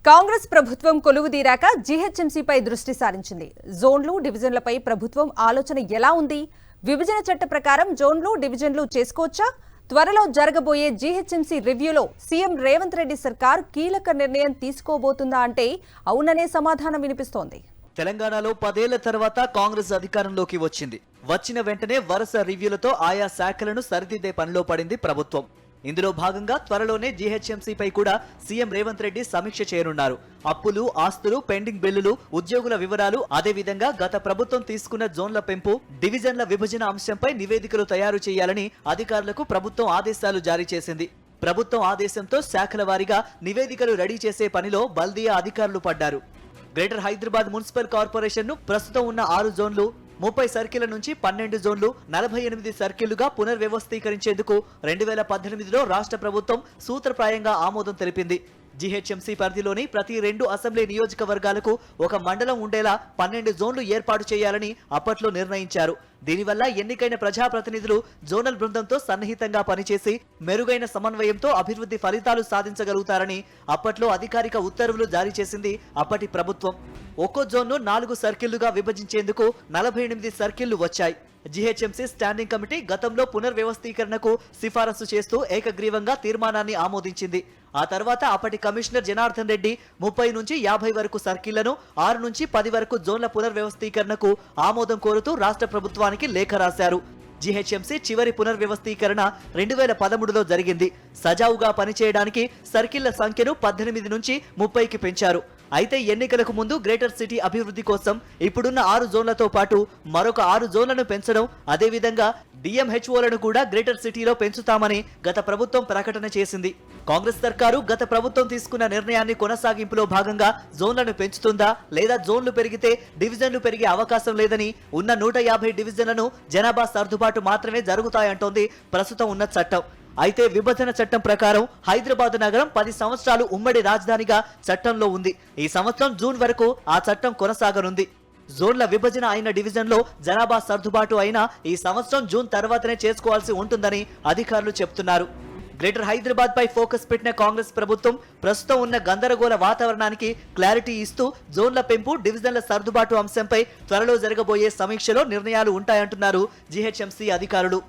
కాంగ్రెస్ ప్రభుత్వం కొలువుదీరాక జీహెచ్ఎంసీపై దృష్టి సారించింది. జోన్లు, డివిజన్లపై ప్రభుత్వం ఆలోచన ఎలా ఉంది? విభజన చట్ట ప్రకారం జోన్లు, డివిజన్లు చేసుకోవచ్చా? త్వరలో జరగబోయే జీహెచ్ఎంసీ రివ్యూలో సీఎం రేవంత్ రెడ్డి సర్కార్ కీలక నిర్ణయం తీసుకోబోతుందా అంటే అవుననే సమాధానం వినిపిస్తోంది. తెలంగాణలో 10 ఏళ్ల తర్వాత కాంగ్రెస్ అధికారంలోకి వచ్చిన వెంటనే వరుస రివ్యూలతో ఆయా శాఖలను సరిదిద్దే పనిలో పడింది ప్రభుత్వం. ఇందులో భాగంగా త్వరలోనే జీహెచ్ఎంసీపై కూడా సీఎం రేవంత్ రెడ్డి సమీక్ష చేయనున్నారు. అప్పులు, ఆస్తులు, పెండింగ్ బిల్లులు, ఉద్యోగుల వివరాలు, అదేవిధంగా గత ప్రభుత్వం తీసుకున్న జోన్ల పెంపు, డివిజన్ల విభజన అంశంపై నివేదికలు తయారు చేయాలని అధికారులకు ప్రభుత్వం ఆదేశాలు జారీ చేసింది. ప్రభుత్వం ఆదేశంతో శాఖల వారీగా నివేదికలు రెడీ చేసే పనిలో బల్దియా అధికారులు పడ్డారు. గ్రేటర్ హైదరాబాద్ మున్సిపల్ కార్పొరేషన్ ను ప్రస్తుతం ఉన్న 6 జోన్లు, 30 సర్కిళ్ల నుంచి 12 జోన్లు, 48 సర్కిళ్లుగా పునర్వ్యవస్థీకరించేందుకు 2018లో రాష్ట్ర ప్రభుత్వం సూత్రప్రాయంగా ఆమోదం తెలిపింది. జీహెచ్ఎంసీ పరిధిలోని ప్రతి 2 అసెంబ్లీ నియోజకవర్గాలకు ఒక మండలం ఉండేలా 12 జోన్లు ఏర్పాటు చేయాలని అప్పట్లో నిర్ణయించారు. దీనివల్ల ఎన్నికైన ప్రజాప్రతినిధులు జోనల్ బృందంతో సన్నిహితంగా పనిచేసి మెరుగైన సమన్వయంతో అభివృద్ధి ఫలితాలు సాధించగలుగుతారని అప్పట్లో అధికారిక ఉత్తర్వులు జారీ చేసింది అప్పటి ప్రభుత్వం. ఒక్కో జోన్ను 4 సర్కిళ్లుగా విభజించేందుకు 48 సర్కిళ్లు వచ్చాయి. జీహెచ్ఎంసీ స్టాండింగ్ కమిటీ గతంలో పునర్వ్యవస్థీకరణకు సిఫారసు చేస్తూ ఏకగ్రీవంగా తీర్మానాన్ని ఆమోదించింది. ఆ తర్వాత అప్పటి కమిషనర్ జనార్దన్ రెడ్డి 30 నుంచి 50 వరకు సర్కిళ్లను, 6 నుంచి 10 వరకు జోన్ల పునర్వ్యవస్థీకరణకు ఆమోదం కోరుతూ రాష్ట్ర ప్రభుత్వానికి లేఖ రాశారు. జీహెచ్ఎంసీ చివరి పునర్వ్యవస్థీకరణ 2013లో జరిగింది. సజావుగా పనిచేయడానికి సర్కిళ్ల సంఖ్యను 18 నుంచి 30కి పెంచారు. అయితే ఎన్నికలకు ముందు గ్రేటర్ సిటీ అభివృద్ధి కోసం ఇప్పుడున్న 6 జోన్లతో పాటు మరొక 6 జోన్లను పెంచడం, అదేవిధంగా డిఎంహెచ్ఓలను కూడా గ్రేటర్ సిటీలో పెంచుతామని గత ప్రభుత్వం ప్రకటన చేసింది. కాంగ్రెస్ సర్కారు గత ప్రభుత్వం తీసుకున్న నిర్ణయాన్ని కొనసాగింపులో భాగంగా జోన్లను పెంచుతుందా, లేదా జోన్లు పెరిగితే డివిజన్లు పెరిగే అవకాశం లేదని, ఉన్న 150 డివిజన్లను జనాభా సర్దుబాటు మాత్రమే జరుగుతాయంటోంది ప్రస్తుతం ఉన్న చట్టం. అయితే విభజన చట్టం ప్రకారం హైదరాబాద్ నగరం 10 సంవత్సరాలు ఉమ్మడి రాజధానిగా చట్టంలో ఉంది. ఈ సంవత్సరం జూన్ వరకు ఆ చట్టం కొనసాగనుంది. జోన్ల విభజన అయిన డివిజన్లో జనాభా సర్దుబాటు అయినా ఈ సంవత్సరం జూన్ తర్వాతనే చేసుకోవాల్సి ఉంటుందని అధికారులు చెబుతున్నారు. గ్రేటర్ హైదరాబాద్ పై ఫోకస్ పెట్టిన కాంగ్రెస్ ప్రభుత్వం ప్రస్తుతం ఉన్న గందరగోళ వాతావరణానికి క్లారిటీ ఇస్తూ జోన్ల పెంపు, డివిజన్ల సర్దుబాటు అంశంపై త్వరలో జరగబోయే సమీక్షలో నిర్ణయాలు ఉంటాయంటున్నారు జీహెచ్ఎంసీ అధికారులు.